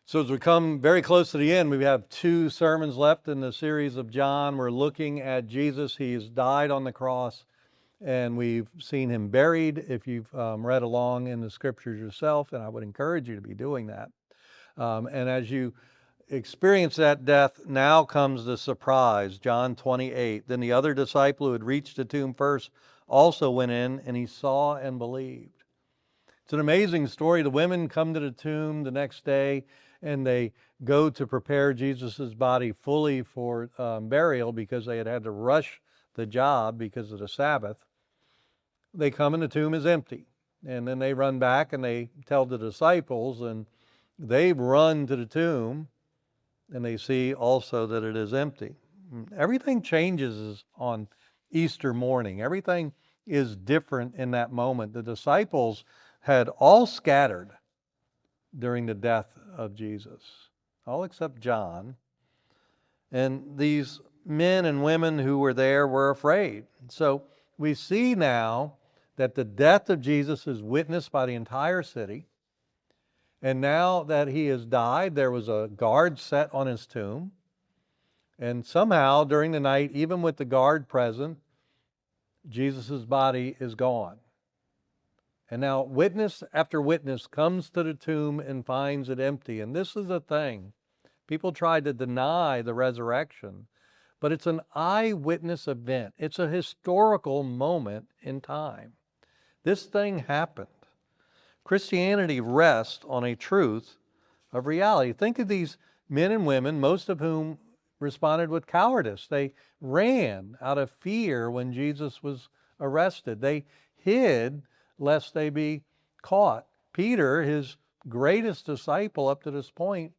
So as we come very close to the end, we have 2 sermons left in the series of John. We're looking at Jesus. He has died on the cross, and we've seen him buried. If you've read along in the scriptures yourself, and I would encourage you to be doing that. And as you experience that death, now comes the surprise, John 28. Then the other disciple who had reached the tomb first also went in, and he saw and believed. It's an amazing story. The women come to the tomb the next day, and they go to prepare Jesus' body fully for burial because they had to rush the job because of the Sabbath. They come and the tomb is empty. And then they run back and they tell the disciples, and they run to the tomb and they see also that it is empty. Everything changes on Easter morning. Everything is different in that moment. The disciples had all scattered during the death of Jesus, all except John. And these men and women who were there were afraid. So we see now that the death of Jesus is witnessed by the entire city. And now that he has died, there was a guard set on his tomb. And somehow during the night, even with the guard present, Jesus' body is gone. And now witness after witness comes to the tomb and finds it empty. And this is the thing. People tried to deny the resurrection, but it's an eyewitness event. It's a historical moment in time. This thing happened. Christianity rests on a truth of reality. Think of these men and women, most of whom responded with cowardice. They ran out of fear when Jesus was arrested. They hid lest they be caught. Peter, his greatest disciple up to this point,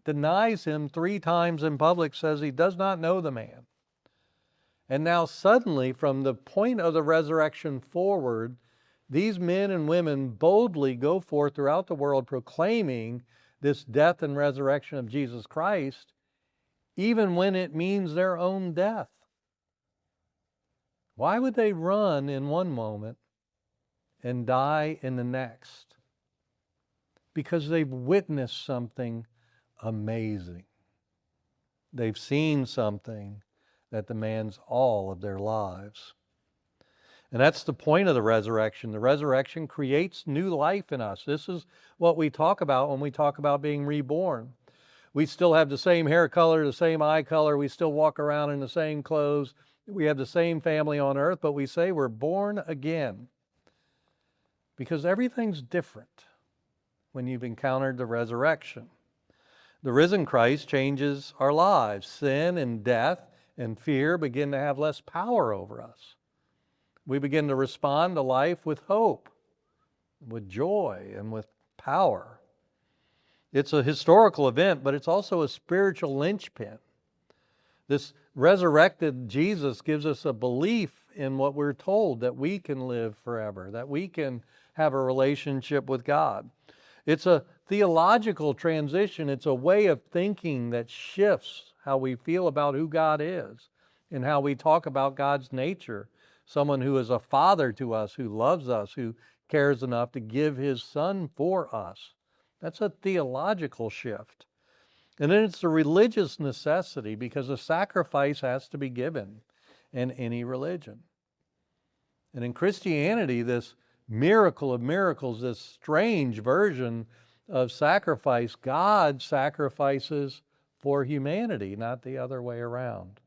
denies him 3 times in public, says he does not know the man. And now suddenly, from the point of the resurrection forward, these men and women boldly go forth throughout the world proclaiming this death and resurrection of Jesus Christ, even when it means their own death. Why would they run in one moment and die in the next? Because they've witnessed something amazing. They've seen something that demands all of their lives. And that's the point of the resurrection. The resurrection creates new life in us. This is what we talk about when we talk about being reborn. We still have the same hair color, the same eye color. We still walk around in the same clothes. We have the same family on earth, but we say we're born again. Because everything's different when you've encountered the resurrection. The risen Christ changes our lives. Sin and death and fear begin to have less power over us. We begin to respond to life with hope, with joy, and with power. It's a historical event, but it's also a spiritual linchpin. This resurrected Jesus gives us a belief in what we're told, that we can live forever, that we can have a relationship with God. It's a theological transition. It's a way of thinking that shifts how we feel about who God is and how we talk about God's nature. Someone who is a father to us, who loves us, who cares enough to give his son for us. That's a theological shift. And then it's a religious necessity because a sacrifice has to be given in any religion. And in Christianity, this miracle of miracles, this strange version of sacrifice, God sacrifices for humanity, not the other way around.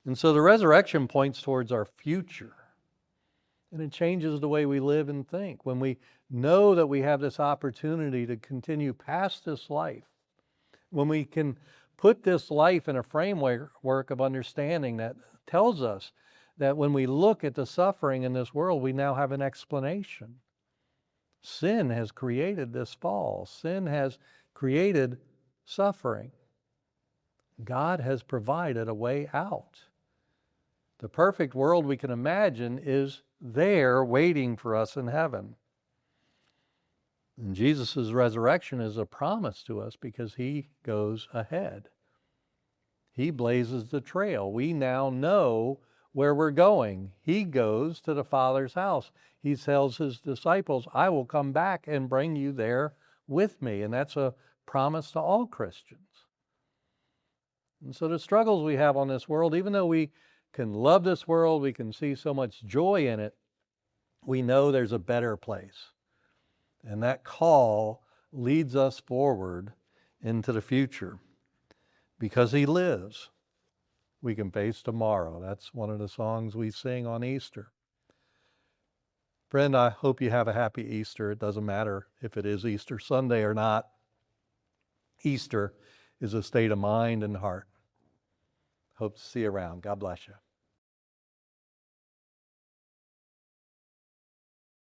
And so the resurrection points towards our future. And it changes the way we live and think. When we know that we have this opportunity to continue past this life, when we can put this life in a framework of understanding that tells us that when we look at the suffering in this world, we now have an explanation. Sin has created this fall. Sin has created suffering. God has provided a way out. The perfect world we can imagine is there waiting for us in heaven. And Jesus' resurrection is a promise to us because he goes ahead. He blazes the trail. We now know where we're going. He goes to the Father's house. He tells his disciples, I will come back and bring you there with me. And that's a promise to all Christians. And so the struggles we have on this world, even though we can love this world, we can see so much joy in it, we know there's a better place. And that call leads us forward into the future. Because he lives, we can face tomorrow. That's one of the songs we sing on Easter. Friend, I hope you have a happy Easter. It doesn't matter if it is Easter Sunday or not. Easter is a state of mind and heart. Hope to see you around. God bless you.